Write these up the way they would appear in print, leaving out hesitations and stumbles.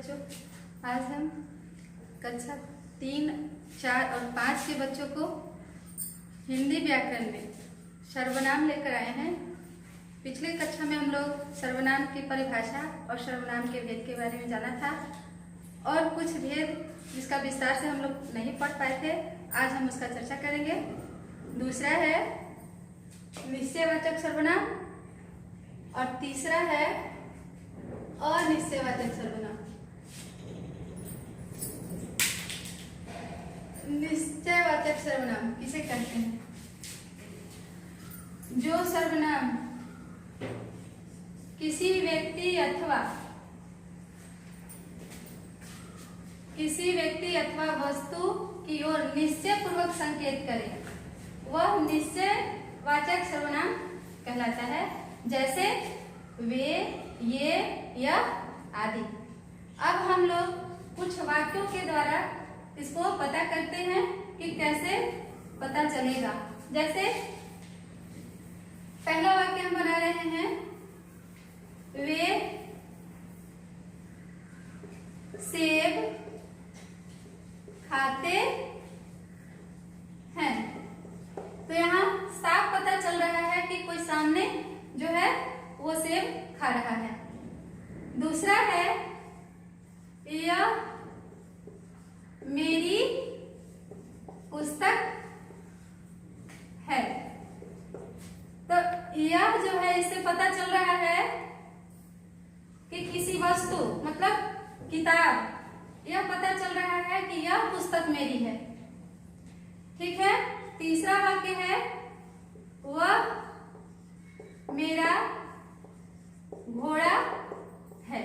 बच्चों, आज हम कक्षा 3, 4 और 5 के बच्चों को हिंदी व्याकरण में सर्वनाम लेकर आए हैं। पिछले कक्षा में हम लोग सर्वनाम की परिभाषा और सर्वनाम के भेद के बारे में जाना था और कुछ भेद जिसका विस्तार से हम लोग नहीं पढ़ पाए थे, आज हम उसका चर्चा करेंगे। दूसरा है निश्चयवाचक सर्वनाम और तीसरा है अनिश्चयवाचक सर्वनाम। निश्चयवाचक सर्वनाम किसे कहते हैं? जो सर्वनाम किसी व्यक्ति अथवा वस्तु की ओर निश्चय पूर्वक संकेत करे, वह निश्चयवाचक सर्वनाम कहलाता है। जैसे वे, ये, यह आदि। अब हम लोग कुछ वाक्यों के द्वारा इसको पता करते हैं कि कैसे पता चलेगा। जैसे पहला वाक्य हम बना रहे हैं, वे सेब खाते हैं। तो यहाँ साफ पता चल रहा है कि कोई सामने जो है वो सेब खा रहा है। दूसरा है, यह मेरी पुस्तक है। तो यह जो है इससे पता चल रहा है कि किसी वस्तु मतलब किताब, यह पता चल रहा है कि यह पुस्तक मेरी है। ठीक है। तीसरा वाक्य है, वह मेरा घोड़ा है।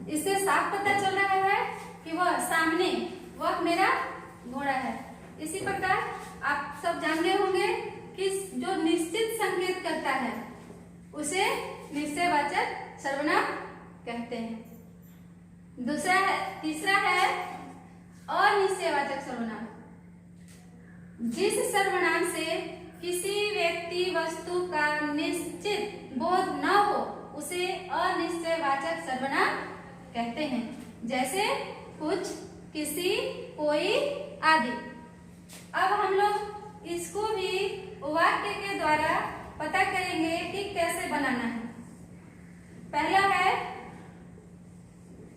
इससे साफ पता चल रहा है कि वह सामने, वह मेरा घोड़ा है। इसी प्रकार आप सब जानते होंगे कि जो निश्चित संकेत करता है उसे निश्चयवाचक सर्वनाम कहते हैं। तीसरा है अनिश्चयवाचक सर्वनाम। जिस सर्वनाम से किसी व्यक्ति वस्तु का निश्चित बोध न हो उसे अनिश्चयवाचक सर्वनाम कहते हैं। जैसे कुछ, किसी, कोई आदि। अब हम लोग इसको भी वाक्य के द्वारा पता करेंगे कि कैसे बनाना है। पहला है,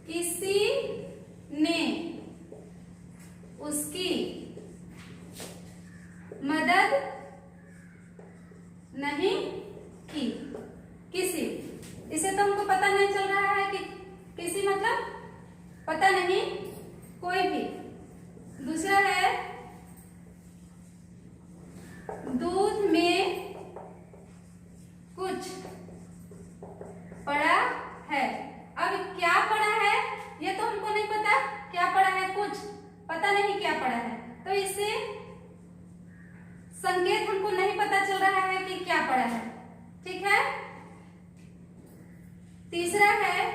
किसी ने उसकी मदद नहीं की। किसी, इसे तो हमको पता नहीं चल रहा है कि किसी मतलब पता नहीं, कोई भी। दूसरा है, दूध में कुछ पड़ा है। अब क्या पड़ा है ये तो हमको नहीं पता, क्या पड़ा है, कुछ पता नहीं क्या पड़ा है। तो इससे संकेत हमको नहीं पता चल रहा है कि क्या पड़ा है। ठीक है। तीसरा है,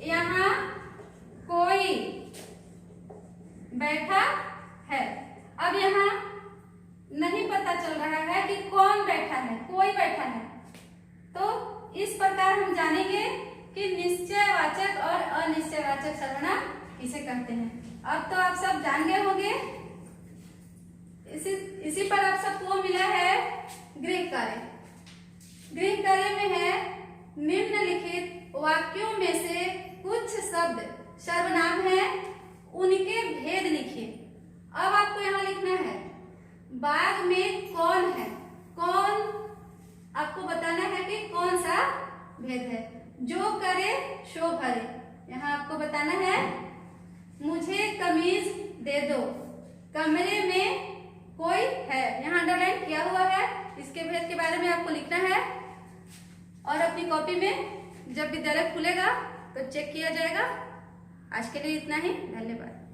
यहाँ कोई बैठा है। अब यहाँ नहीं पता चल रहा है कि कौन बैठा है, कोई बैठा है। तो इस प्रकार हम जानेंगे कि निश्चयवाचक और अनिश्चयवाचक सर्वनाम किसे कहते हैं। अब तो आप सब जान गए होंगे। इसी पर आप सबको मिला है गृह कार्य। गृह कार्य में है, निम्नलिखित वाक्यों में से कुछ शब्द सर्वनाम है, उनके भेद लिखिए। अब आपको यहाँ लिखना है, बाग में कौन है। कौन आपको बताना है कि कौन सा भेद है। जो करे सो भरे, यहाँ आपको बताना है। मुझे कमीज दे दो। कमरे में कोई है, यहाँ अंडरलाइन किया हुआ है। इसके भेद के बारे में आपको लिखना है और अपनी कॉपी में जब विद्यालय खुलेगा तो चेक किया जाएगा। आज के लिए इतना ही, धन्यवाद।